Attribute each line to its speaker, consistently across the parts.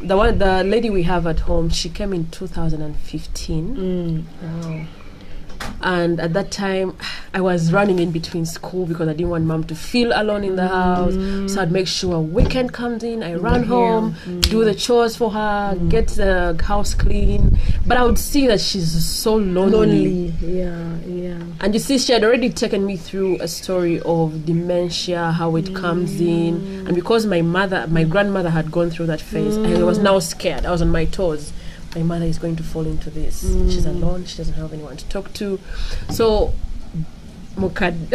Speaker 1: the lady we have at home, she came in 2015.
Speaker 2: Wow.
Speaker 1: And at that time, I was running in between school because I didn't want mom to feel alone in the house. So I'd make sure weekend comes in, I run home, do the chores for her, get the house clean. But I would see that she's so lonely.
Speaker 2: Yeah.
Speaker 1: And you see, she had already taken me through a story of dementia, how it comes in. And because my grandmother had gone through that phase, I was now scared. I was on my toes. My mother is going to fall into this. She's alone. She doesn't have anyone to talk to. So Mukade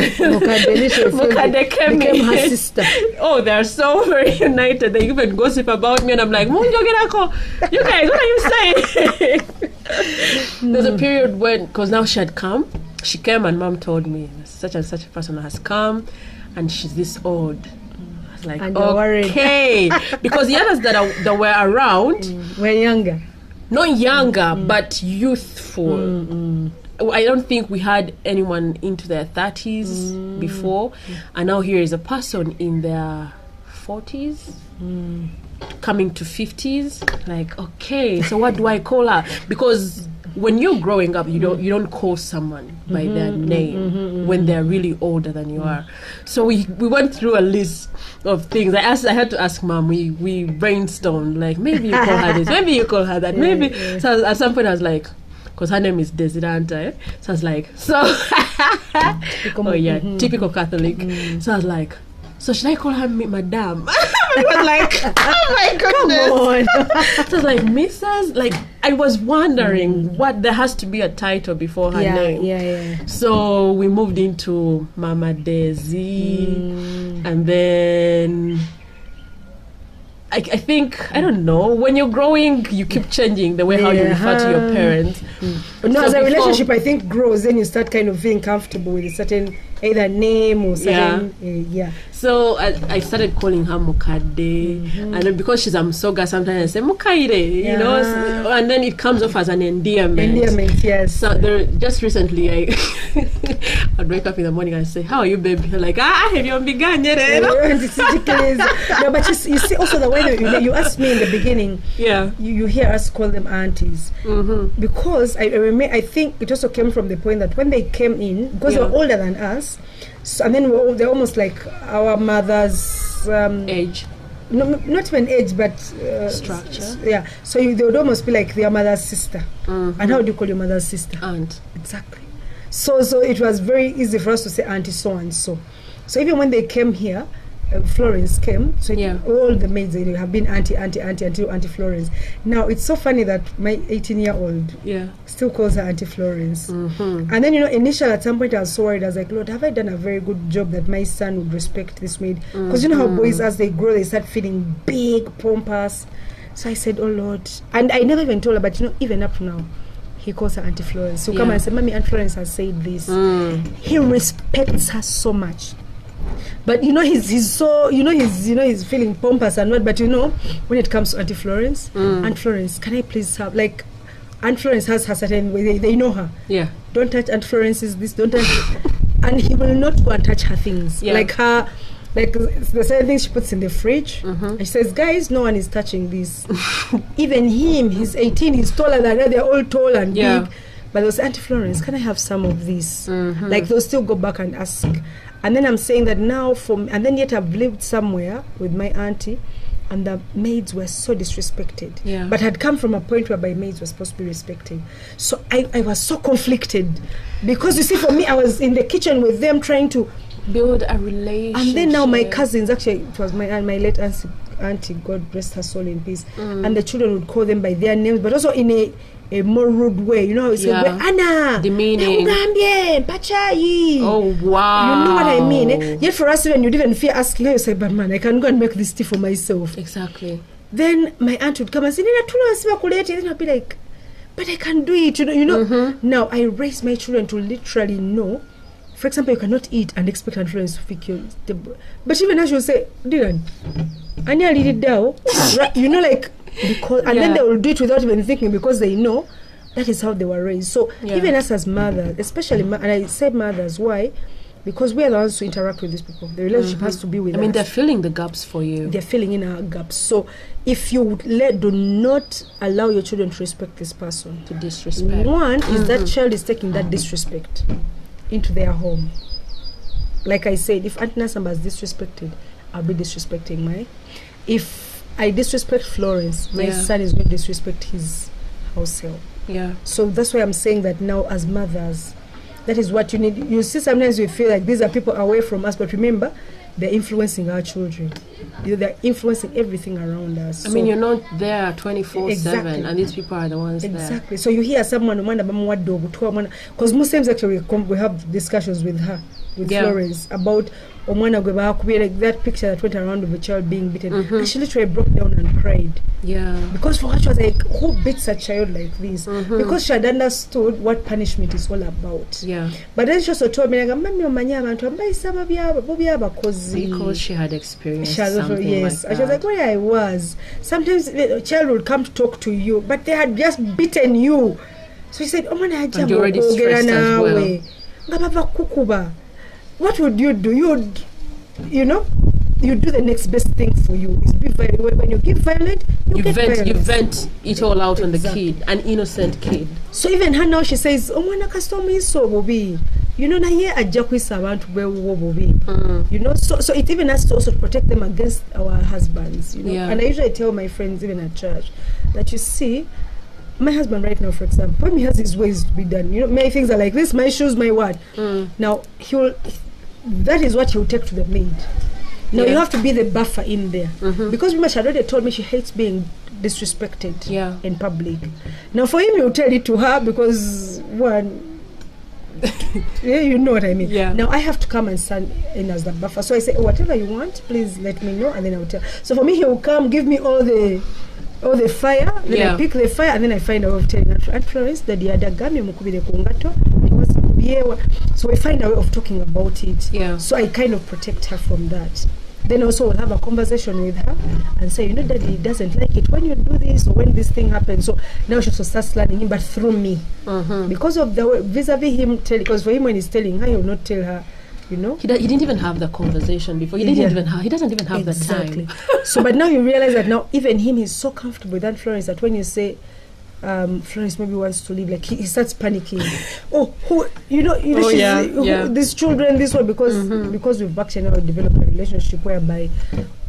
Speaker 2: became her sister.
Speaker 1: Oh, they're so very united. They even gossip about me, and I'm like, you guys, what are you saying? There's a period when, because now she came and mom told me such and such a person has come, and she's this old. I was like, okay, because the others that were around
Speaker 2: were younger.
Speaker 1: Not younger, but youthful. I don't think we had anyone into their 30s before. And now here is a person in their 40s, coming to 50s. Like, okay, so what do I call her? Because when you're growing up, you don't call someone by their name when they're really older than you are. So we went through a list of things. I had to ask mom. We brainstormed, like, maybe you call her this, maybe you call her that, maybe. So at some point I was like, because her name is Desirante, so I was like, typical Catholic. So I was like, so should I call her Madame? I was like, oh my goodness.
Speaker 2: Come on.
Speaker 1: So I was like, Mrs. Like, I was wondering what there has to be a title before her name.
Speaker 2: Yeah.
Speaker 1: So we moved into Mama Daisy, and then I think, I don't know, when you're growing, you keep changing the way how you refer to your parents.
Speaker 2: But no, as a relationship, I think, grows, then you start kind of feeling comfortable with a certain either name or certain
Speaker 1: So I started calling her Mukade, and then because she's Amsoga, sometimes I say Mukaire, you know, and then it comes off as an endearment.
Speaker 2: Yes.
Speaker 1: So just recently, I'd wake up in the morning and say, "How are you, baby?" You're like, have you begun yet?
Speaker 2: No, but you see also the way that you asked me in the beginning.
Speaker 1: Yeah.
Speaker 2: You hear us call them aunties because I think it also came from the point that when they came in, because they were older than us. So, and then they're almost like our mother's
Speaker 1: age.
Speaker 2: No, not even age, but
Speaker 1: structure.
Speaker 2: Yeah. So they would almost be like their mother's sister. And how do you call your mother's sister?
Speaker 1: Aunt.
Speaker 2: Exactly. So it was very easy for us to say auntie so and so. So even when they came here, Florence came. So all the maids, they have been auntie until Auntie Florence. Now it's so funny that my 18-year-old still calls her Auntie Florence. And then initially at some point I was so worried. I was like, Lord, have I done a very good job that my son would respect this maid? Because you know how boys, as they grow, they start feeling big, pompous. So I said, oh Lord, and I never even told her, but even up to now, he calls her Auntie Florence. So come and say, Mommy, Aunt Florence has said this. He respects her so much. But he's so he's feeling pompous and what. But when it comes to Auntie Florence, Aunt Florence, can I please have, like, Aunt Florence has her certain way. They know her. Yeah. Don't touch Aunt Florence's this. Don't touch, and he will not go and touch her things. Yeah. Like the certain things she puts in the fridge. And she says, guys, no one is touching this. Even him, he's 18. He's taller than her. They're all tall and big. But they'll say, Auntie Florence, can I have some of this? Like they'll still go back and ask. And then I'm saying that now and then yet I've lived somewhere with my auntie, and the maids were so disrespected. Yeah. But had come from a point whereby maids were supposed to be respected. So I was so conflicted. Because you see, for me, I was in the kitchen with them trying to
Speaker 1: build a relationship.
Speaker 2: And then now my cousins, actually, it was my late auntie, God rest her soul in peace. And the children would call them by their names, but also in a more rude way, how it's like, Anna,
Speaker 1: demeaning.
Speaker 2: Oh
Speaker 1: wow,
Speaker 2: you know what I mean? Yet for us, even you'd even fear asking her, you say, but man, I can go and make this tea for myself.
Speaker 1: Exactly.
Speaker 2: Then my aunt would come and say, then I'd be like, but I can do it, Now I raise my children to literally know. For example, you cannot eat and expect Aunt Florence to pick your table. But even now she will say, Dylan, I nearly did it down. Like. Because then they will do it without even thinking, because they know that is how they were raised. So even us as mothers, especially and I say mothers, why? because we are the ones who interact with these people. The relationship has to be with us.
Speaker 1: I mean, they're filling the gaps for you.
Speaker 2: They're filling in our gaps. So if you do not allow your children to respect this person,
Speaker 1: to disrespect.
Speaker 2: One is that child is taking that disrespect into their home. Like I said, if Aunt Nasamba is disrespected, I'll be disrespecting my. If I disrespect Florence, my son is going to disrespect his house help.
Speaker 1: Yeah.
Speaker 2: So that's why I'm saying that now as mothers, that is what you need. You see, sometimes we feel like these are people away from us, but remember, they're influencing our children. They're influencing everything around us.
Speaker 1: I mean, you're not there 24/7, and these people are the ones there.
Speaker 2: Exactly. So you hear someone, because most times actually we have discussions with her, with Florence, about like that picture that went around of a child being beaten. And she literally broke down and cried.
Speaker 1: Yeah. Because
Speaker 2: for her, she was like, who beats a child like this? Because she had understood what punishment is all about.
Speaker 1: Yeah.
Speaker 2: But then she also told me, like,
Speaker 1: because she had experienced
Speaker 2: something like that. And she was like, where I was. Sometimes a child would come to talk to you, but they had just beaten you. So she said, and
Speaker 1: you're already stressed as well.
Speaker 2: What would you do? You do the next best thing for you. Is be when you give violent, you
Speaker 1: vent it all out on the kid, an innocent kid.
Speaker 2: So even her now, she says, na here ajakwisa abantu bobi. So it even has to also protect them against our husbands. And I usually tell my friends, even at church, that you see, my husband right now, for example, when he has his ways to be done, many things are like this, my shoes, my what. Now that is what he'll take to the maid. Now you have to be the buffer in there, because Mama had already told me she hates being disrespected in public. Now for him, he'll tell it to her because you know what I mean. Yeah. Now I have to come and stand in as the buffer. So I say, whatever you want, please let me know, and then I'll tell. So for me, he will come, give me all the fire, then I pick the fire, and then I find a way of telling Aunt Florence that the other gami mukubire kungato. So we find a way of talking about it. Yeah. So I kind of protect her from that. Then also we'll have a conversation with her and say, Daddy doesn't like it when you do this or when this thing happens. So now she also starts learning him, but through me. Because of the way, vis-a-vis him, because for him when he's telling her, he'll not tell her, He didn't even have the conversation before. He doesn't even have the time. So, but now you realize that now even him, he's so comfortable with Aunt Florence that when you say, Florence maybe wants to leave, like he starts panicking. These children, this one, because we've actually now developed a relationship whereby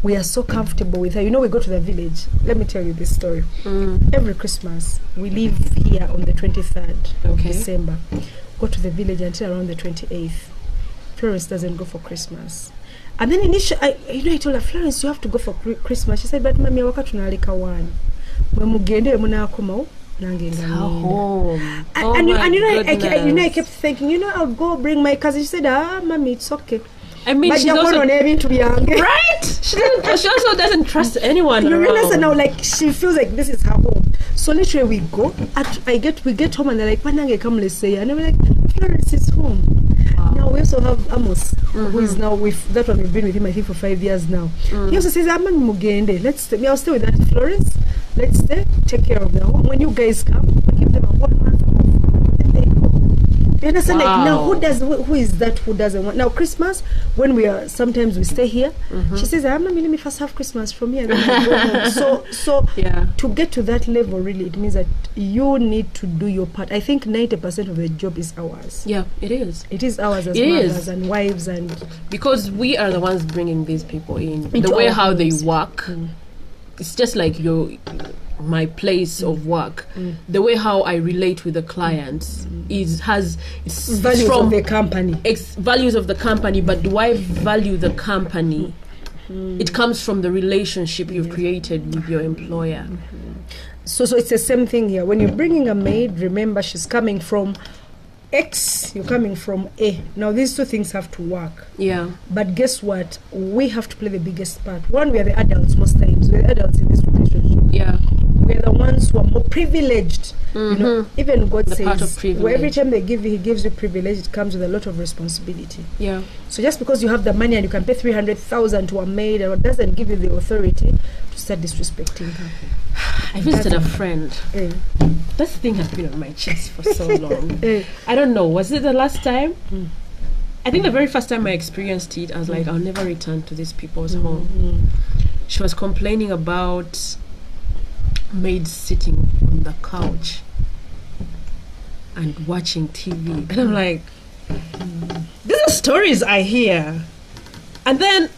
Speaker 2: we are so comfortable with her. We go to the village. Let me tell you this story. Every Christmas, we leave here on the 23rd of December, go to the village until around the 28th. Florence doesn't go for Christmas. And then initially, I told her, Florence, you have to go for Christmas. She said, but mami, wakatunalika one. Mwemugende munakoma
Speaker 1: home.
Speaker 2: I kept thinking, I'll go bring my cousin. She said, mommy, it's okay.
Speaker 1: I mean, she's also, right? She also doesn't trust anyone.
Speaker 2: You realize that now, like, she feels like this is her home. So literally we go, we get home and they're like, Panange, come, let's say. And we're like, Florence is home. Wow. Now we also have Amos, who is now that one, we've been with him, I think, for 5 years now. He also says, Aman Mugende, I'll stay with Auntie Florence. Let's stay, take care of them. When you guys come, we give them a 1 month off. And they go. You understand? Wow. Like, now who is that who doesn't want? Now Christmas, when sometimes we stay here, she says, Mommy, let me first have Christmas from here and then I go home. So to get to that level, really, it means that you need to do your part. I think 90% of the job is ours.
Speaker 1: Yeah, it is.
Speaker 2: It is ours as mothers and wives, and
Speaker 1: because we are the ones bringing these people in. The way how they work, it's just like my place of work. The way how I relate with the clients it's
Speaker 2: values from the company.
Speaker 1: Values of the company, but do I value the company? It comes from the relationship you've created with your employer.
Speaker 2: So it's the same thing here. When you're bringing a maid, remember she's coming from X, you're coming from A. Now these two things have to work.
Speaker 1: Yeah.
Speaker 2: But guess what? We have to play the biggest part. One, we are the adults most times. We're the adults in this relationship.
Speaker 1: Yeah.
Speaker 2: We're the ones who are more privileged. Even God
Speaker 1: the
Speaker 2: says,
Speaker 1: part of privilege.
Speaker 2: Every time He gives you privilege, it comes with a lot of responsibility.
Speaker 1: Yeah.
Speaker 2: So just because you have the money and you can pay 300,000 to a maid, and it doesn't give you the authority to start disrespecting her.
Speaker 1: I visited a friend. This thing has been on my chest for so long. I don't know. Was it the last time? I think the very first time I experienced it, I was like, I'll never return to these people's home. She was complaining about maids sitting on the couch and watching TV. And I'm like, these are stories I hear. And then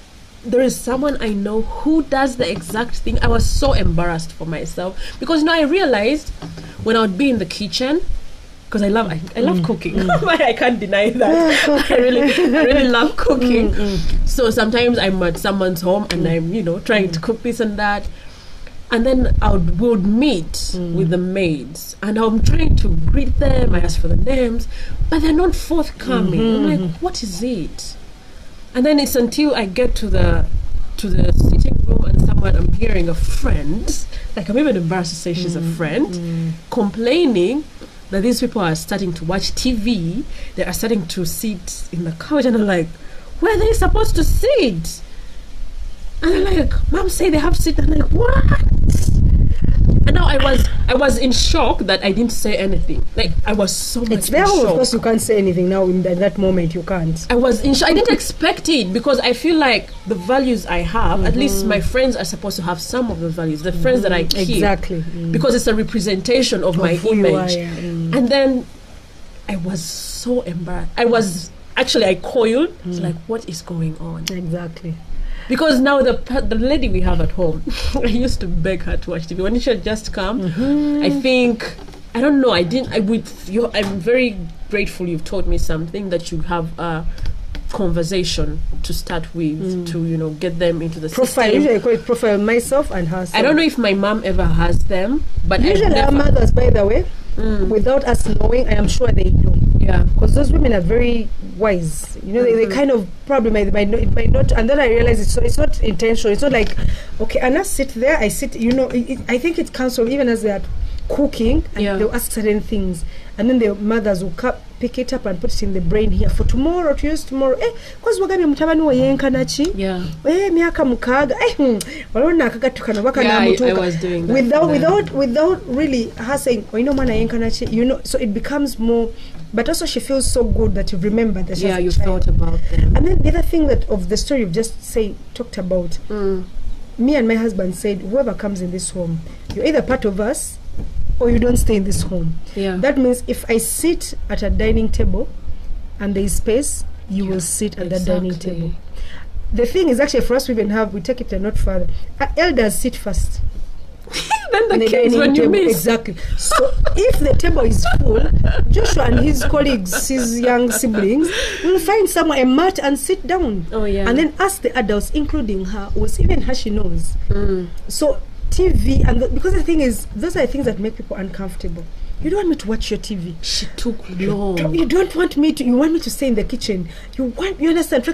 Speaker 1: there is someone I know who does the exact thing. I was so embarrassed for myself because I realized when I would be in the kitchen, because I love cooking. I can't deny that. I really love cooking. So sometimes I'm at someone's home and I'm trying to cook this and that, and then would meet with the maids and I'm trying to greet them. I ask for the names, but they're not forthcoming. I'm like, what is it? And then it's until I get to the sitting room and I'm hearing a friend, like I'm even embarrassed to say she's a friend, complaining that these people are starting to watch TV, they are starting to sit in the couch, and I'm like, where are they supposed to sit? And I'm like, Mom say they have to sit. And I'm like, what? And now I was in shock that I didn't say anything. Like, I was so much
Speaker 2: it's there,
Speaker 1: in shock.
Speaker 2: Of course you can't say anything now in that moment. You can't.
Speaker 1: I was in shock. I didn't expect it because I feel like the values I have, at least my friends are supposed to have some of the values, the friends that I keep.
Speaker 2: Exactly.
Speaker 1: Because it's a representation of my image. And then I was so embarrassed. I coiled. It's like, what is going on?
Speaker 2: Exactly.
Speaker 1: Because now the lady we have at home, I used to beg her to watch TV. When she had just come, I think, I don't know, I'm very grateful you've taught me something, that you have a conversation to start with, to, get them into the
Speaker 2: profile.
Speaker 1: system.
Speaker 2: Usually I call it profile myself and herself.
Speaker 1: I don't know if my mom ever has them, but
Speaker 2: usually our mothers, by the way, without us knowing, I am sure they do.
Speaker 1: Yeah,
Speaker 2: because those women are very wise. They kind of probably it might not. And then I realize it's not intentional. It's not like, okay, Anna sit there, I sit. I think it comes from even as they are cooking and they'll ask certain things, and then the mothers will pick it up and put it in the brain here for tomorrow, to use tomorrow. Because we're going to miaka mukaga.
Speaker 1: I was doing that.
Speaker 2: Without really her saying, so it becomes more. But also she feels so good that you remember that
Speaker 1: you thought about them.
Speaker 2: And then the other thing that of the story you've just talked about, me and my husband said, whoever comes in this home, you're either part of us or you don't stay in this home.
Speaker 1: Yeah.
Speaker 2: That means if I sit at a dining table and there is space, you will sit at that dining table. The thing is, actually, for us, we take it a note further. Our elders sit first.
Speaker 1: Then the kids when you miss.
Speaker 2: Exactly. So if the table is full, Joshua and his colleagues, his young siblings, will find somewhere a mat and sit down.
Speaker 1: Oh yeah.
Speaker 2: And then ask the adults, including her, was even her she knows. So TV because the thing is, those are the things that make people uncomfortable. You don't want me to watch your TV.
Speaker 1: She took long.
Speaker 2: You don't want me to. You want me to stay in the kitchen. You understand?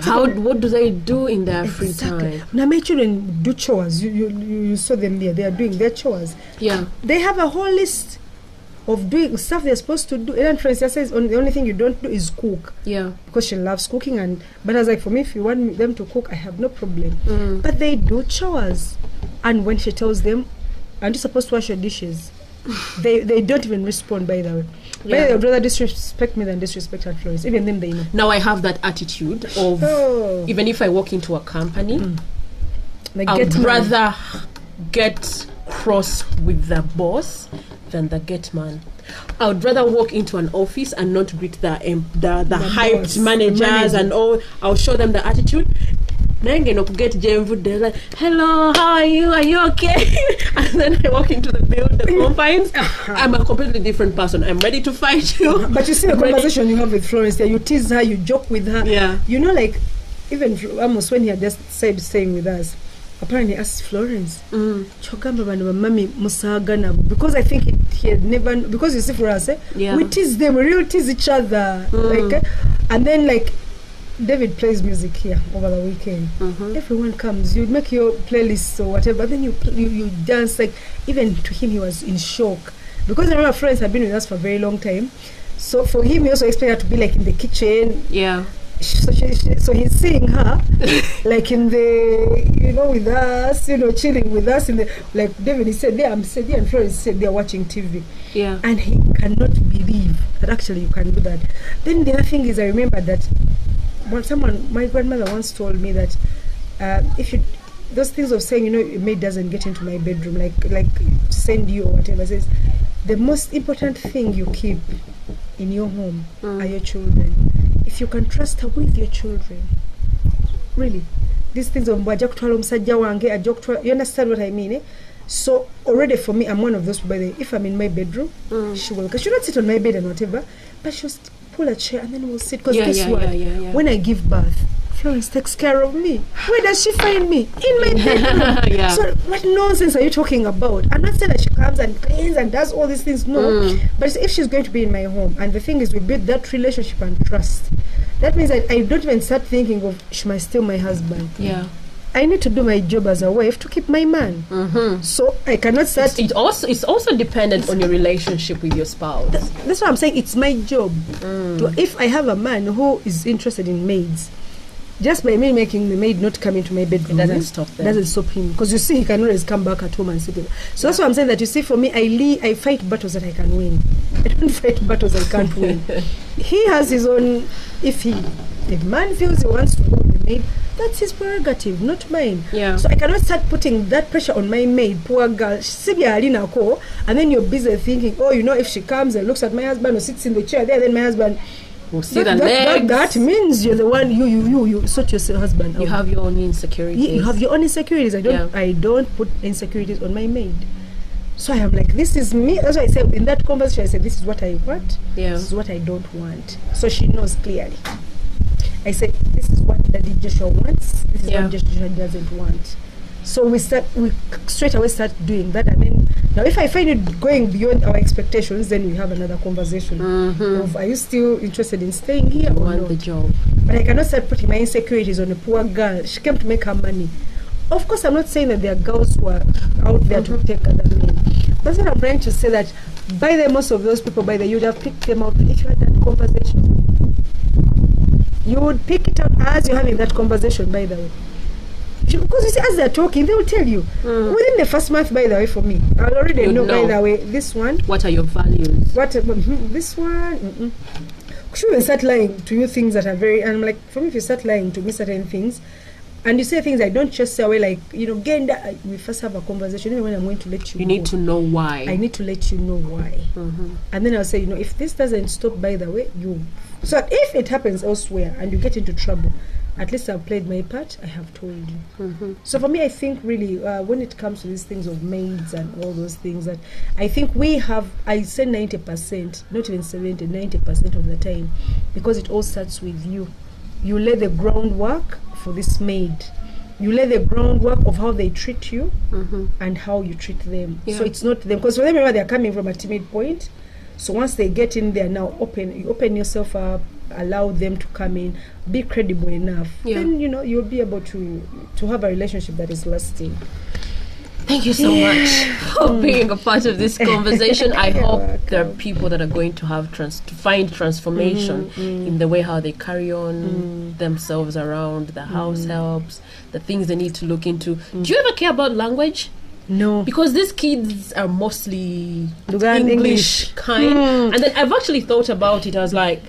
Speaker 1: What do they do in their free time?
Speaker 2: Now my children do chores. You saw them there. They are doing their chores.
Speaker 1: Yeah.
Speaker 2: They have a whole list of doing stuff they're supposed to do. And Francia says the only thing you don't do is cook.
Speaker 1: Yeah.
Speaker 2: Because she loves cooking, but I was like, for me, if you want them to cook, I have no problem. But they do chores, and when she tells them, "Aren't you supposed to wash your dishes?" they don't even respond, by the way. Yeah. They would rather disrespect me than disrespect her Florence. Even them, they know.
Speaker 1: Now I have that attitude of even if I walk into a company, I'd rather get cross with the boss than the gate man. I would rather walk into an office and not greet the hyped managers and all. I'll show them the attitude. Then get like, hello, how are you? Are you okay? And then I walk into the confines. I'm a completely different person. I'm ready to fight you.
Speaker 2: But you see the conversation you have with Florence there. You tease her, you joke with her.
Speaker 1: Yeah.
Speaker 2: Like even almost when he had just said staying with us, apparently asked Florence, because I think he had never, because you see for us, we tease them, we really tease each other. And then David plays music here over the weekend. Everyone comes, you make your playlists or whatever, then you dance. Even to him, he was in shock because I remember Florence had been with us for a very long time. So for him, he also expected her to be in the kitchen.
Speaker 1: Yeah.
Speaker 2: So he's seeing her in the with us, chilling with us David, he said there, and Florence said they're watching TV.
Speaker 1: Yeah.
Speaker 2: And he cannot believe that actually you can do that. Then the other thing is, I remember that my grandmother once told me that if you, those things of saying, a maid doesn't get into my bedroom, like send you or whatever, says the most important thing you keep in your home are your children. If you can trust her with your children, really, these things of you understand what I mean, eh? So already for me, I'm one of those people. If I'm in my bedroom, she will, because she'll not sit on my bed and whatever, but she'll pull a chair and then we'll sit. Because when I give birth, Florence takes care of me. Where does she find me? In my bedroom. So what nonsense are you talking about? I'm not saying that she comes and cleans and does all these things. No. But if she's going to be in my home, and the thing is, we build that relationship and trust. That means that I don't even start thinking of, she might steal my husband.
Speaker 1: Yeah.
Speaker 2: I need to do my job as a wife to keep my man. So I cannot start.
Speaker 1: It's also dependent on your relationship with your spouse.
Speaker 2: That's what I'm saying. It's my job. If I have a man who is interested in maids, just by me making the maid not come into my bedroom,
Speaker 1: it doesn't stop them.
Speaker 2: Doesn't stop him, because you see, he can always come back at home and sit with. So that's what I'm saying. That you see, for me, I fight battles that I can win. I don't fight battles I can't win. He has his own. If man feels he wants to go with the maid, that's his prerogative, not mine.
Speaker 1: Yeah.
Speaker 2: So I cannot start putting that pressure on my maid, poor girl. And then you're busy thinking, if she comes and looks at my husband or sits in the chair there, then my husband
Speaker 1: will see the legs.
Speaker 2: That means you're the one. You sort your husband out.
Speaker 1: You have your own insecurities.
Speaker 2: You have your own insecurities. I don't put insecurities on my maid. So I am like, this is me. That's why I said in that conversation, I said, this is what I want.
Speaker 1: Yeah.
Speaker 2: This is what I don't want. So she knows clearly. I said, this is what Daddy Joshua wants. This is what Joshua doesn't want. So we straight away start doing that. And then, now if I find it going beyond our expectations, then we have another conversation of, are you still interested in staying here or not?
Speaker 1: The job.
Speaker 2: But I cannot start putting my insecurities on a poor girl. She came to make her money. Of course, I'm not saying that there are girls who are out there to take other men. That's what I'm trying to say, that by the most of those people, you would have picked them out if you had that conversation. You would pick it up as you're having that conversation, by the way. Because you see, as they're talking, they will tell you. Within the first month, by the way, for me, I already know, by the way, this one.
Speaker 1: What are your values?
Speaker 2: This one. She will start lying to you things that are very, and I'm like, for me, if you start lying to me certain things, and you say things I don't just say away, like, Genda, we first have a conversation, even when I'm going to let you
Speaker 1: You need to know why.
Speaker 2: I need to let you know why. And then I'll say, if this doesn't stop, by the way, so if it happens elsewhere and you get into trouble, at least I've played my part, I have told you. So for me, I think really, when it comes to these things of maids and all those things, that I think we have, I say 90%, not even 70, 90% of the time, because it all starts with you. You lay the groundwork for this maid. You lay the groundwork of how they treat you and how you treat them. So it's not them, because for them, remember, they're coming from a timid point. So once they get in there, now you open yourself up, allow them to come in, be credible enough. Then you'll be able to have a relationship that is lasting.
Speaker 1: Thank you so much for being a part of this conversation. I hope there are people that are going to have to find transformation in the way how they carry on themselves around the house helps, the things they need to look into. Do you ever care about language?
Speaker 2: No.
Speaker 1: Because these kids are mostly English kind. And then I've actually thought about it. I was like,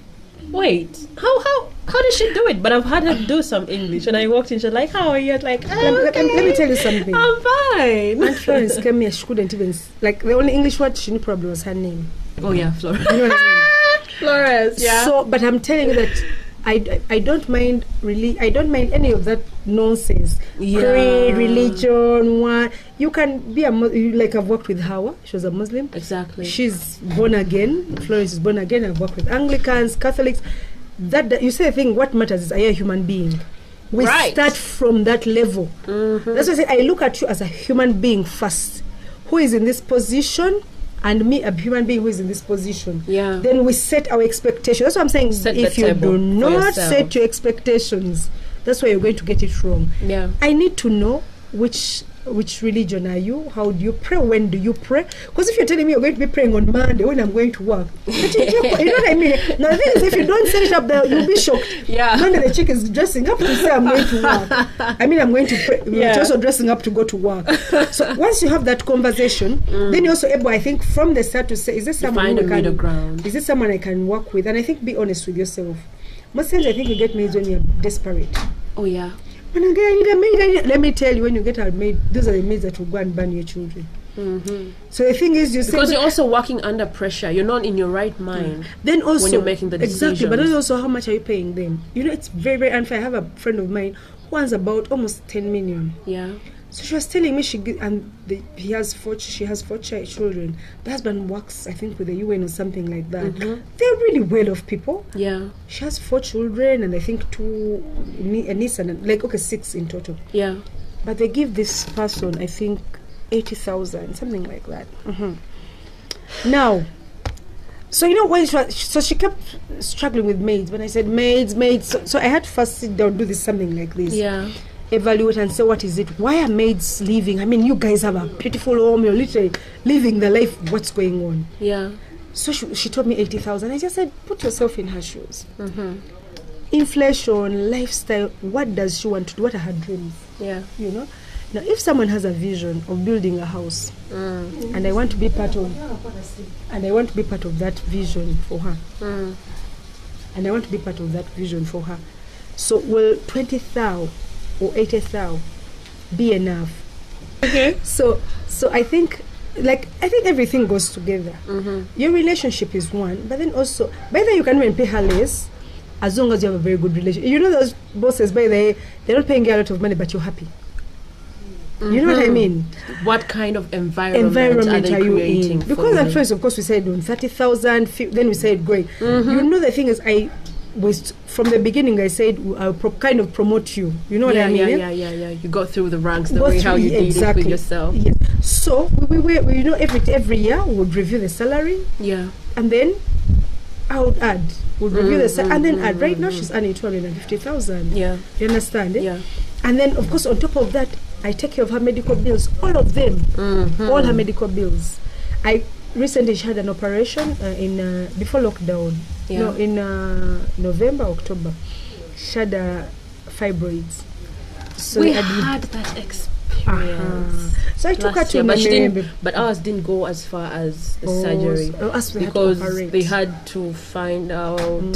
Speaker 1: wait, how did she do it? But I've had her do some English, and I walked in, she's like, how are you? Like,
Speaker 2: let me tell you something.
Speaker 1: I'm fine.
Speaker 2: Aunt Florence came here, she couldn't even, the only English word she knew probably was her name.
Speaker 1: Oh yeah, Florence.
Speaker 2: You know what I mean?
Speaker 1: Florence, yeah.
Speaker 2: So, but I'm telling you that I don't mind any of that nonsense. Creed, religion, what you can be like I've worked with Hawa. She was a Muslim.
Speaker 1: Exactly.
Speaker 2: She's born again. Florence is born again. I've worked with Anglicans, Catholics. That you say the thing. What matters is, are you a human being? We start from that level. That's why I say I look at you as a human being first, who is in this position. And me, a human being who is in this position. Then we set our expectations. That's what I'm saying. If you do not set your expectations, that's why you're going to get it wrong. I need to know which religion are you? How do you pray? When do you pray? Because if you're telling me you're going to be praying on Monday when I'm going to work, you know what I mean? Now the thing is, if you don't set it up there, you'll be shocked. Monday the chick is dressing up to say I'm going to work. I mean, I'm going to pray. You're also dressing up to go to work. So once you have that conversation, then you're also able, I think, from the start to say, is this someone
Speaker 1: find a middle ground?
Speaker 2: Is this someone I can work with? And I think be honest with yourself. Most times I think you get maids when you're desperate.
Speaker 1: Oh yeah.
Speaker 2: When I need a maid, let me tell you, when you get a maid, those are the maids that will go and burn your children. So the thing is,
Speaker 1: because you're also working under pressure. You're not in your right mind.
Speaker 2: Then also
Speaker 1: when you're making the decisions.
Speaker 2: Exactly, but then also how much are you paying them? You know, it's very, very unfair. I have a friend of mine who earns about almost 10 million.
Speaker 1: Yeah.
Speaker 2: So she was telling me she has 4 children. The husband works, I think, with the UN or something like that. They're really well-off people.
Speaker 1: Yeah.
Speaker 2: She has 4 children and I think 2 niece and 6 in total.
Speaker 1: Yeah.
Speaker 2: But they give this person, I think, 80,000, something like that. Now, so you know when she kept struggling with maids. When I said maids, so I had to first sit down, do something like this.
Speaker 1: Yeah.
Speaker 2: Evaluate and say, what is it? Why are maids leaving? I mean, you guys have a beautiful home. You're literally living the life. What's going on?
Speaker 1: Yeah.
Speaker 2: So she told me 80,000. I just said, put yourself in her shoes. Inflation, lifestyle. What does she want to do? What are her dreams?
Speaker 1: Yeah.
Speaker 2: You know. Now, if someone has a vision of building a house, and I want to be part of, that vision for her, and I want to be part of that vision for her, so will 20,000 or 80,000 be enough? Okay. So I think everything goes together. Your relationship is one, but then also, by the way, you can even pay her less as long as you have a very good relationship. You know those bosses, by the way, they're not paying you a lot of money, but you're happy. You know what I mean?
Speaker 1: What kind of environment are they creating?
Speaker 2: Because at first, of course, we said on 30,000. Then we said great. You know, the thing is, from the beginning, I said I'll kind of promote you. You know what I mean?
Speaker 1: Yeah. You go through the ranks the way how you did it with yourself.
Speaker 2: Yes. So we you know, every year we would review the salary. Yeah. And then I would add. We'd review the salary and then add. Right now, she's earning 250,000. Yeah. You understand? Yeah. And then, of course, on top of that, I take care of her medical bills, all of them, all her medical bills. I recently had an operation in before lockdown. Yeah. No, in November, October. She had fibroids. So
Speaker 1: we had that experience.
Speaker 2: So I took her to
Speaker 1: but ours didn't go as far as surgery because they had to find out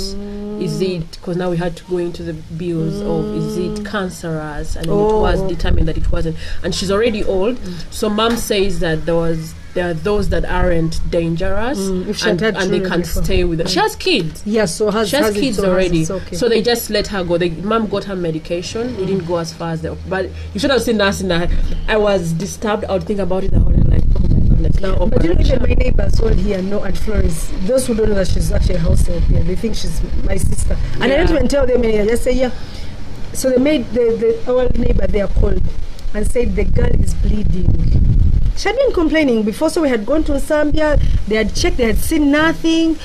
Speaker 1: is it, because now we had to go into the bills of is it cancerous, and it was determined that it wasn't, and she's already old. So mom says that there are those that aren't dangerous and they can stay with her. She has kids.
Speaker 2: Yes, so
Speaker 1: she has kids already.
Speaker 2: Okay.
Speaker 1: So they just let her go. Mom got her medication. It didn't go as far as but you should have seen us in that. I was disturbed. I would think about it. I would like, oh my goodness. Now,
Speaker 2: but you know, even my neighbors all here know at Florence. Those who don't know that she's actually a house help here, they think she's my sister. And I don't even tell them anything. I just say, yeah. So they made our neighbor, they are called and said the girl is bleeding. She had been complaining before, so we had gone to Zambia. They had checked, they had seen nothing.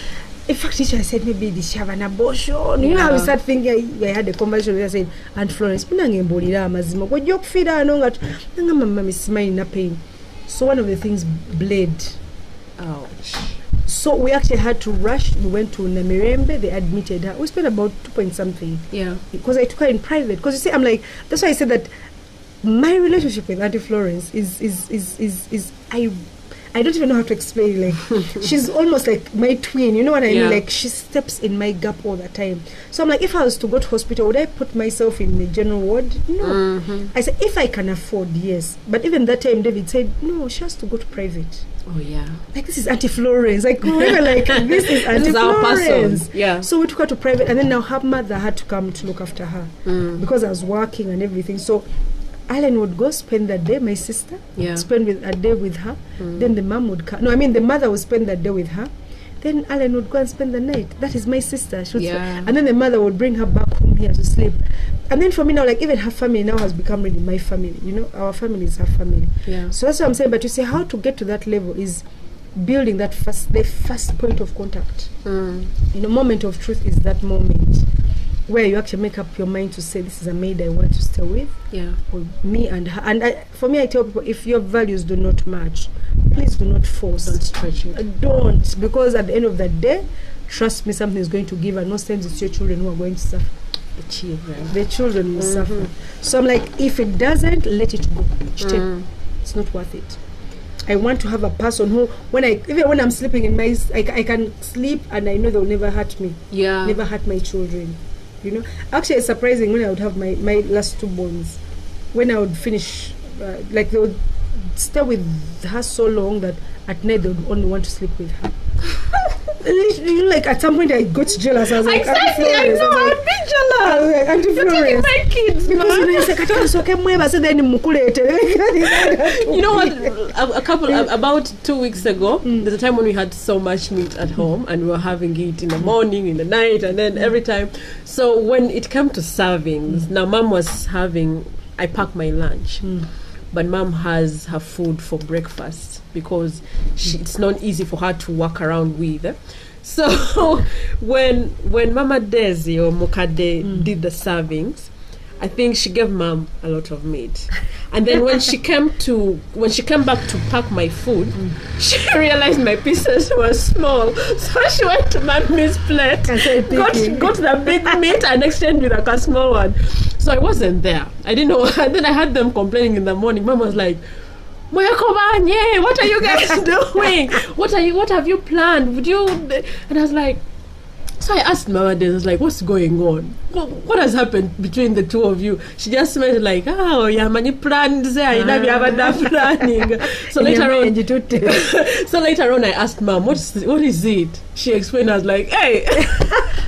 Speaker 2: In fact, I said, maybe did she have an abortion? You know how we start thinking. I had a conversation with her, saying, Aunt Florence, pain. So one of the things bled. Ouch. So we actually had to rush. We went to Namirembe. They admitted her. We spent about 2 point something. Yeah. Because I took her in private. Because you see, I'm like, that's why I said that my relationship with Auntie Florence is I don't even know how to explain. Like, she's almost like my twin. You know what I mean? Like, she steps in my gap all the time. So I'm like, if I was to go to hospital, would I put myself in the general ward? No. I said, if I can afford, yes. But even that time, David said, no, she has to go to private. Oh yeah. Like, this is Auntie Florence. Like, we were like, this is Auntie Florence. Yeah. So we took her to private, and then now her mother had to come to look after her because I was working and everything. So Alan would go spend that day, my sister, spend a day with her. Then the mom would come. No, I mean the mother would spend that day with her. Then Alan would go and spend the night. That is my sister. She would and then the mother would bring her back home here to sleep. And then for me now, like, even her family now has become really my family. You know, our family is her family. Yeah. So that's what I'm saying. But you see, how to get to that level is building the first point of contact. You know, moment of truth is that moment where you actually make up your mind to say, this is a maid I want to stay with. Yeah. Or me and her. And for me, I tell people, if your values do not match, please do not force. Don't stretch it. Don't. Because at the end of the day, trust me, something is going to give. And most times it's your children who are going to suffer. The children will suffer. So I'm like, if it doesn't, let it go. It's not worth it. I want to have a person who, even when I'm sleeping in my, I can sleep and I know they'll never hurt me. Yeah. Never hurt my children. you know. Actually, it's surprising when I would have my last 2 boys, when I would finish, like they would stay with her so long that at night they would only want to sleep with her. You know, like at some point I got jealous. I was like,
Speaker 1: exactly, I know, I'd be jealous.
Speaker 2: Auntie
Speaker 1: You're taking my kids,
Speaker 2: because you know, it's like,
Speaker 1: you know what? About 2 weeks ago, there's a time when we had so much meat at home, and we were having it in the morning, in the night, and then every time. So when it came to servings, now Mom was having. I pack my lunch. But Mom has her food for breakfast because it's not easy for her to walk around with. So when Mama Desi or Mokade did the servings, I think she gave Mom a lot of meat. And then when she came back to pack my food, she realized my pieces were small. So she went to Mommy's plate, got the big meat and exchanged with a small one. So I wasn't there. I didn't know. And then I had them complaining in the morning. Mom was like, what are you guys doing? What have you planned? Would you? And I was like, so I asked Mama Des, I was like, what's going on? What has happened between the two of you? She just smelled like, oh, yeah, many plans there. You haven't done planning. So later on, I asked Mom, what is it? She explained. I was like, hey,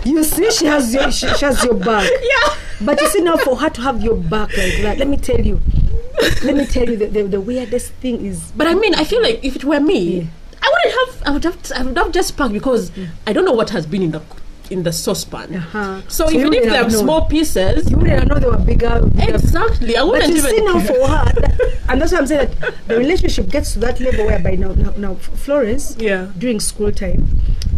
Speaker 2: you see, she has your back.
Speaker 1: Yeah.
Speaker 2: But you see, now for her to have your back like that, let me tell you, the weirdest thing is.
Speaker 1: But I mean, I feel like if it were me, yeah. I would have just packed because I don't know what has been in the saucepan. So even if they're small pieces,
Speaker 2: you wouldn't know they were bigger.
Speaker 1: Exactly, I wouldn't even.
Speaker 2: But you see now for her, and that's why I'm saying that the relationship gets to that level whereby now Florence, during school time,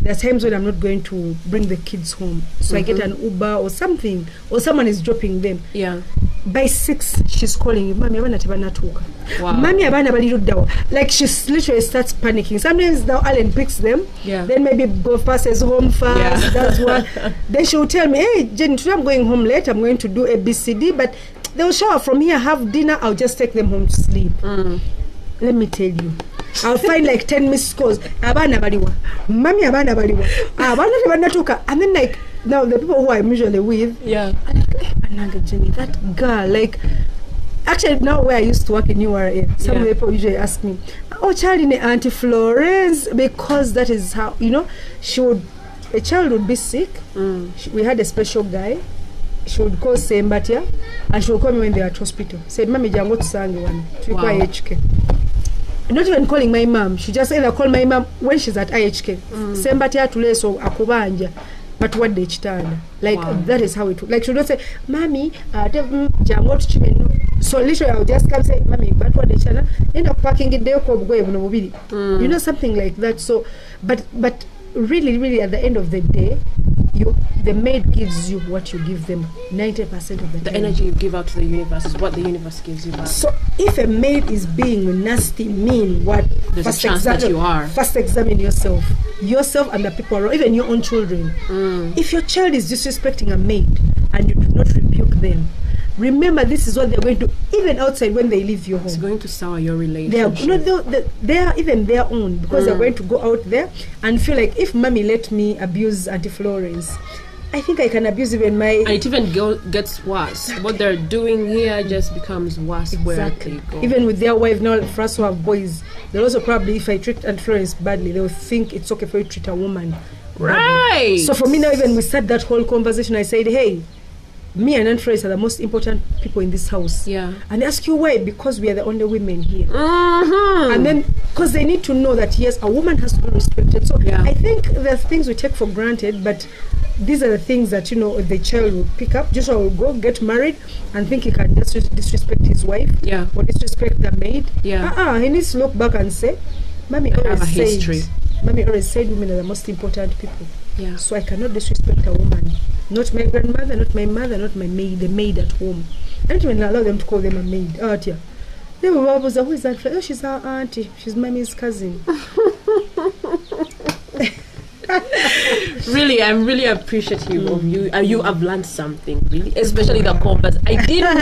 Speaker 2: there are times when I'm not going to bring the kids home, so I get an Uber or something, or someone is dropping them.
Speaker 1: Yeah.
Speaker 2: By 6, she's calling you, Mommy, abana tebanatuka.
Speaker 1: Wow.
Speaker 2: Mommy, abana balirudawa. Like she literally starts panicking. Sometimes now Alan picks them.
Speaker 1: Yeah.
Speaker 2: Then maybe go passes home first. That's what. Then she will tell me, hey, Jenny, today I'm going home late. I'm going to do ABCD, but they'll shower from here, have dinner. I'll just take them home to sleep. Let me tell you, I'll find like 10 missed calls. Abana baliwa. Mommy, abana baliwa. Abana tebanatuka. And then like now the people who I'm usually with, I'm like, Jenny, that girl, like, actually now where I used to work in URA, some people usually ask me, oh, child in Auntie Florence, because that is how, you know, a child would be sick. We had a special guy. She would call Sembatia, and she would call me when they were at hospital. Said, Mommy, jango tusange one. IHK. Not even calling my mom. She just either call my mom when she's at IHK. Sembatia tuleso akubanja. But what they chitanda. Like, that is how it would. Like, she would not say, Mommy, jango tuchimenu. So literally I would just come say, Mommy, but what they chana? End up packing it there, you know, something like that. So, but really at the end of the day, the maid gives you what you give them 90% of the time.
Speaker 1: The energy you give out to the universe is what the universe gives you back.
Speaker 2: So if a maid is being nasty, mean, what?
Speaker 1: There's a chance that you are.
Speaker 2: First examine yourself and the people around, even your own children. If your child is disrespecting a maid and you do not rebuke them, remember this is what they're going to, even outside when they leave your home.
Speaker 1: It's going to sour your relationship.
Speaker 2: They are even their own, because they're going to go out there and feel like, if Mommy let me abuse Auntie Florence, I think I can abuse even my...
Speaker 1: And it even gets worse. What they're doing here just becomes worse.
Speaker 2: Exactly.
Speaker 1: Where they go.
Speaker 2: Even with their wife, now for us who have boys, they'll also probably, if I treat Auntie Florence badly, they'll think it's okay for you to treat a woman badly. So for me now, even we start that whole conversation, I said, hey, me and Aunt Florence are the most important people in this house. And they ask you why? Because we are the only women here. And then, because they need to know that, yes, a woman has to be respected. So I think there are things we take for granted, but these are the things that, you know, the child will pick up. Joshua will go get married and think he can just disrespect his wife or disrespect the maid. He needs to look back and say, Mommy always said women are the most important people. So I cannot disrespect a woman. Not my grandmother, not my mother, not my maid, the maid at home. I don't even allow them to call them a maid. They were who is that? Oh, she's our auntie. She's Mommy's cousin.
Speaker 1: Really, I'm really appreciative of you. You have learned something, really, especially the converse. I didn't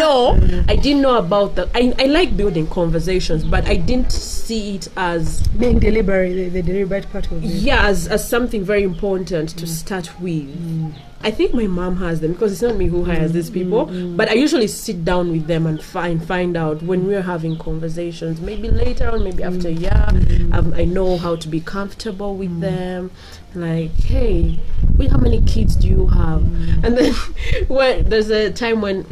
Speaker 1: know about that. I like building conversations, but I didn't see it as
Speaker 2: being deliberate, the deliberate part of it.
Speaker 1: As something very important to start with. I think my mom has them because it's not me who hires these people. But I usually sit down with them and find out when we're having conversations. Maybe later on, maybe after a year, I know how to be comfortable with them. Like, hey, how many kids do you have? And then there's a time when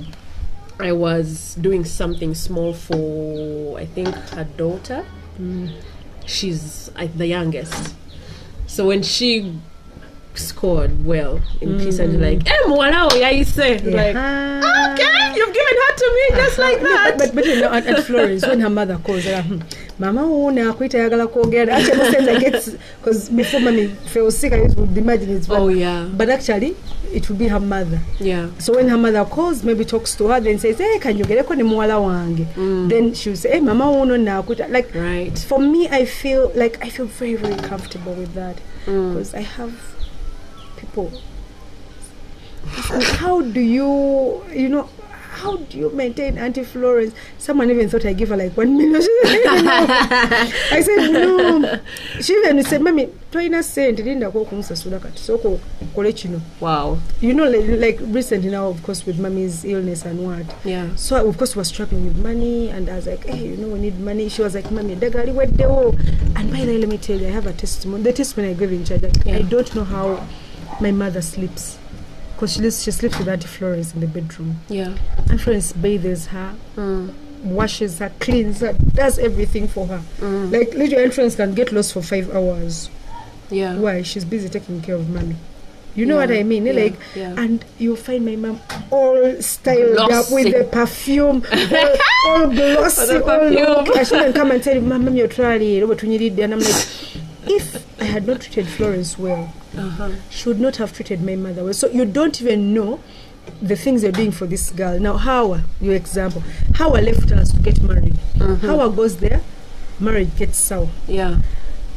Speaker 1: I was doing something small for, I think, her daughter. She's the youngest. So when she scored well in peace, and you're like, I say, like, okay, you've given her to me just like that.
Speaker 2: But you know, at Florence, when her mother calls her, Mama, actually, most times I get, because before mommy fell sick, I would imagine it's bad.
Speaker 1: Oh yeah.
Speaker 2: But actually, it would be her mother.
Speaker 1: Yeah.
Speaker 2: So when her mother calls, maybe talks to her, then says, hey, can you get a muala wange? Then she'll say, hey, Mama, like,
Speaker 1: right.
Speaker 2: For me, I feel very, very comfortable with that because I have people. How do you maintain Auntie Florence? Someone even thought I give her like 1 million. I said no. She even said, "Mommy, try not saying didn't go kumsasula kat soko kolechino."
Speaker 1: Wow.
Speaker 2: You know, like recently now, of course, with Mommy's illness and what.
Speaker 1: Yeah.
Speaker 2: So of course, was struggling with money, and I was like, "Hey, we need money." She was like, "Mommy, dagali where they go." And by the way, let me tell you, I have a testimony. The testimony I gave in church. I don't know how my mother sleeps. Because she sleeps with Auntie Florence in the bedroom. Yeah. Auntie Florence bathes her, washes her, cleans her, does everything for her. Like, little Auntie Florence can get lost for 5 hours. Yeah. Why? She's busy taking care of Mommy. You know what I mean? And you'll find my mom all styled up with the perfume, all glossy, all I shouldn't come and tell you, Mom, you're trying, what you need. And I'm like, if I had not treated Florence well, she would not have treated my mother well. So you don't even know the things you're doing for this girl. Now, Hawa, your example, Hawa left us to get married. Hawa goes there, marriage gets sour. Yeah.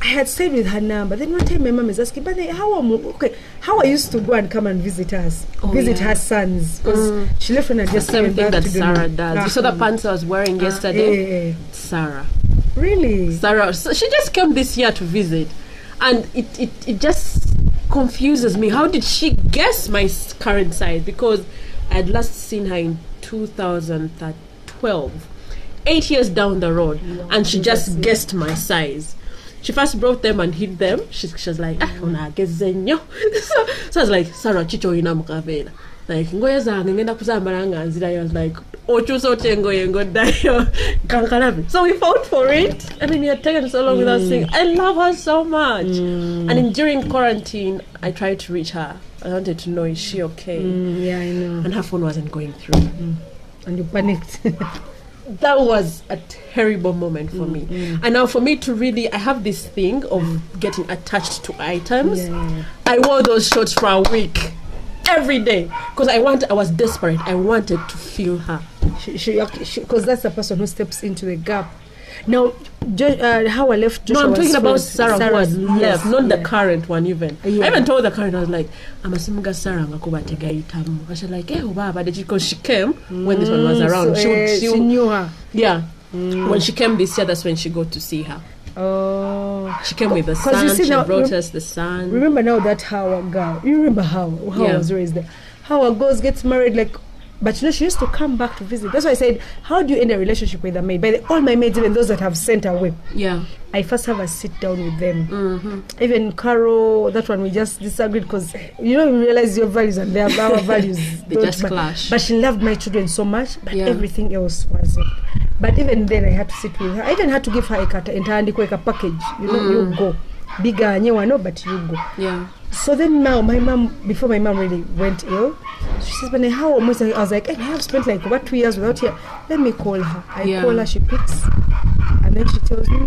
Speaker 2: I had stayed with her number. Then one time my mom is asking, but Hawa used to go and come and visit us, her sons. Because she left when I just
Speaker 1: same thing that Sarah does. You saw the pants I was wearing yesterday? Sarah.
Speaker 2: Really?
Speaker 1: Sarah. So she just came this year to visit. And it just confuses me. How did she guess my current size? Because I had last seen her in 2012, 8 years down the road, and she just guessed my size. She first brought them and hid them. She was like, so I was like, Sarah, chicho ina mukavela. Like, ngoya zange ngenda kuzambala nganzira. I was like, ochuso tengo dayo kankarabi. So we fought for it. I mean, we had taken so long without saying, I love her so much. And during quarantine, I tried to reach her. I wanted to know, is she okay?
Speaker 2: Yeah, I know.
Speaker 1: And her phone wasn't going through.
Speaker 2: And you panicked.
Speaker 1: That was a terrible moment for me. And now for me to really, I have this thing of getting attached to items. I wore those shorts for a week. Every day, because I was desperate. I wanted to feel her.
Speaker 2: Because that's the person who steps into the gap. Now, how I left Joshua.
Speaker 1: No, I'm talking about Sarah who was left, not the current one even. I even told the current, I was like, I'm assuming Sarah ngakubatega itamu. I was like, baba, because she came when this one was around.
Speaker 2: So, she knew her.
Speaker 1: Yeah. When she came this year, that's when she got to see her.
Speaker 2: Oh,
Speaker 1: she came with the son. She brought us the son.
Speaker 2: Remember now that Hawa girl. You remember how was raised there. Hawa goes, gets married, like, but you know she used to come back to visit. That's why I said, how do you end a relationship with a maid? All my maids, even those that have sent away. Yeah. I first have a sit down with them. Even Carol, that one we just disagreed because you realize your values and our values
Speaker 1: they just clash.
Speaker 2: But she loved my children so much, but everything else wasn't. But even then, I had to sit with her. I even had to give her a package. You go. Bigger, but you go. Yeah. So then now, my mom, before my mom really went ill, she says, but how almost, I was like, I have spent like, 2 years without her. Let me call her. I call her, she picks. And then she tells me,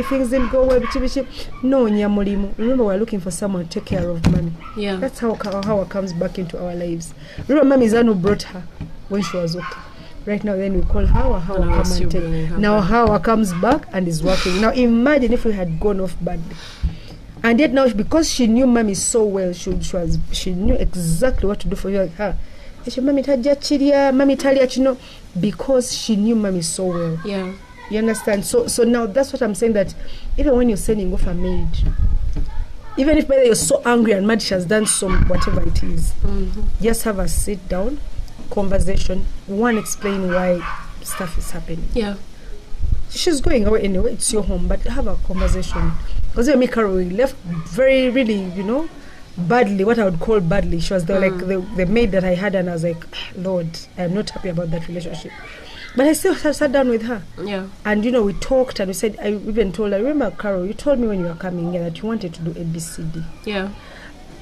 Speaker 2: things didn't go well. No, Nyamulimo. Remember, we're looking for someone to take care of Mommy. Yeah. That's how Hawa comes back into our lives. Remember, Mommy Zanu brought her when she was okay. Right now, then we call Hawa come and take. Now Hawa comes back and is working. Now imagine if we had gone off badly. And yet now, because she knew Mommy so well, she knew exactly what to do for you. Like her, Mommy Talia, because she knew Mommy so well. Yeah, you understand. So now that's what I'm saying. That even when you're sending off a maid, even if maybe you're so angry and mad, she has done some whatever it is, just have a sit down, conversation. One, explain why stuff is happening.
Speaker 1: Yeah.
Speaker 2: She's going away anyway, it's your home, but have a conversation. Because me, Carol, we left very, really, badly, what I would call badly. She was like the maid that I had, and I was like, Lord, I'm not happy about that relationship. But I still sat down with her.
Speaker 1: Yeah.
Speaker 2: And, we talked, and we said, I even told her, remember, Carol, you told me when you were coming here that you wanted to do ABCD.
Speaker 1: Yeah.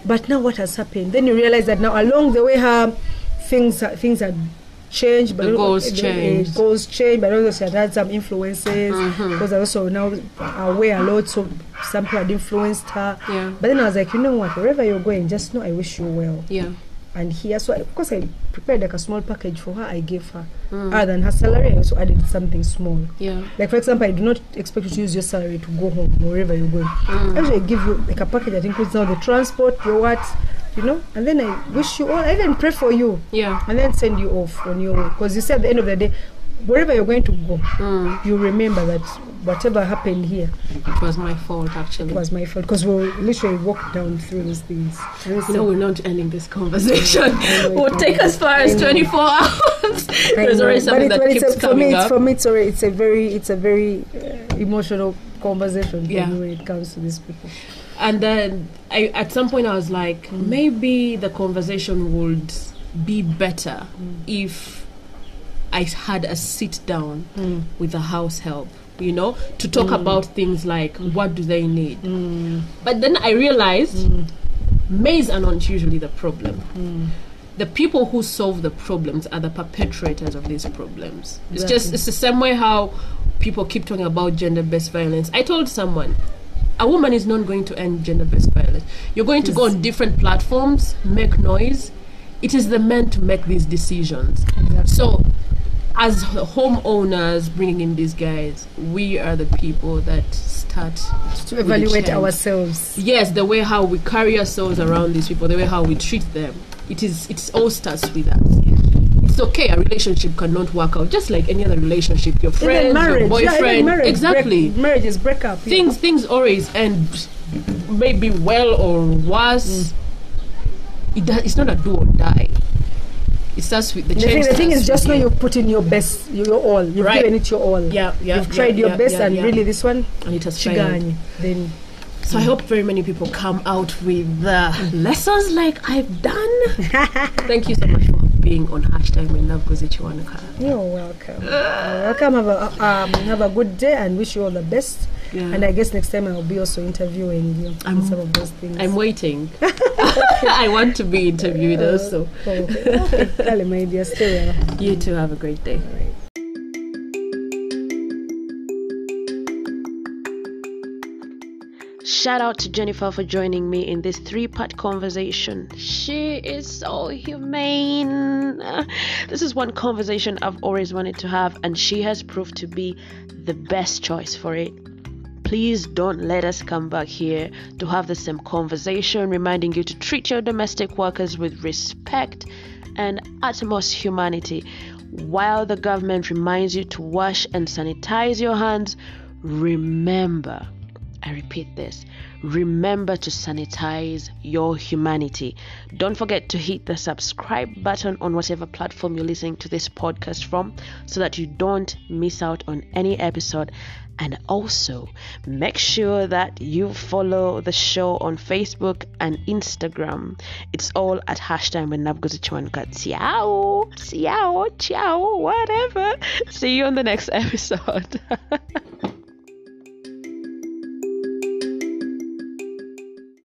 Speaker 2: But now what has happened? Then you realize that now along the way, things had changed, but
Speaker 1: the goals changed.
Speaker 2: But also she had some influences, because I also now aware a lot, so some people had influenced her.
Speaker 1: Yeah.
Speaker 2: But then I was like, you know what, wherever you're going, just know I wish you well.
Speaker 1: Yeah.
Speaker 2: And here, so of course I prepared like a small package for her. I gave her, other than her salary, I also added something small.
Speaker 1: Yeah.
Speaker 2: Like for example, I do not expect you to use your salary to go home wherever you're going. Actually, I give you like a package that includes now the transport, your what, and then I wish you all. I even pray for you.
Speaker 1: Yeah.
Speaker 2: And then send you off on your way, because you said at the end of the day, wherever you're going to go, you remember that whatever happened here,
Speaker 1: it was my fault. Actually,
Speaker 2: it was my fault, because we'll literally walk down through these things.
Speaker 1: We're not ending this conversation. It will take as far as 24 hours. There's already something that keeps coming up.
Speaker 2: For me, it's a very emotional conversation for me when it comes to these people.
Speaker 1: And then at some point I was like, maybe the conversation would be better if I had a sit down with a house help, to talk about things like what do they need. But then I realized maids are not usually the problem. The people who solve the problems are the perpetrators of these problems. It's the same way how people keep talking about gender-based violence. I told someone, a woman is not going to end gender-based violence. You're going to go on different platforms, make noise. It is the men to make these decisions.
Speaker 2: Exactly.
Speaker 1: So, as homeowners bringing in these guys, we are the people that start
Speaker 2: to evaluate ourselves.
Speaker 1: Yes, the way how we carry ourselves around these people, the way how we treat them. It all starts with us. It's okay, a relationship cannot work out, just like any other relationship. Your friend, your boyfriend, exactly.
Speaker 2: Marriages break up.
Speaker 1: Things always end, maybe well or worse. It's not a do or die. It starts with the change.
Speaker 2: The thing is, just know you've put in your best, your all. You've given it your all. You've tried your best, and really this one,
Speaker 1: and it has failed. So I hope very many people come out with lessons like I've done. Thank you so much for being on Hashtag When Love Goes Chiwanaka.
Speaker 2: You're welcome. Have a good day and wish you all the best. Yeah. And I guess next time I'll be also interviewing you on some of those things.
Speaker 1: I'm waiting. I want to be interviewed also.
Speaker 2: Okay, my dear, stay well.
Speaker 1: You too, have a great day.
Speaker 2: All right.
Speaker 1: Shout out to Jennifer for joining me in this 3-part conversation. She is so humane. This is one conversation I've always wanted to have, and she has proved to be the best choice for it. Please don't let us come back here to have the same conversation, reminding you to treat your domestic workers with respect and utmost humanity. While the government reminds you to wash and sanitize your hands, remember, I repeat this, remember to sanitize your humanity. Don't forget to hit the subscribe button on whatever platform you're listening to this podcast from, so that you don't miss out on any episode. And also make sure that you follow the show on Facebook and Instagram. It's all at Hashtag When Love Goes Chiwanaka. Ciao, whatever. See you on the next episode.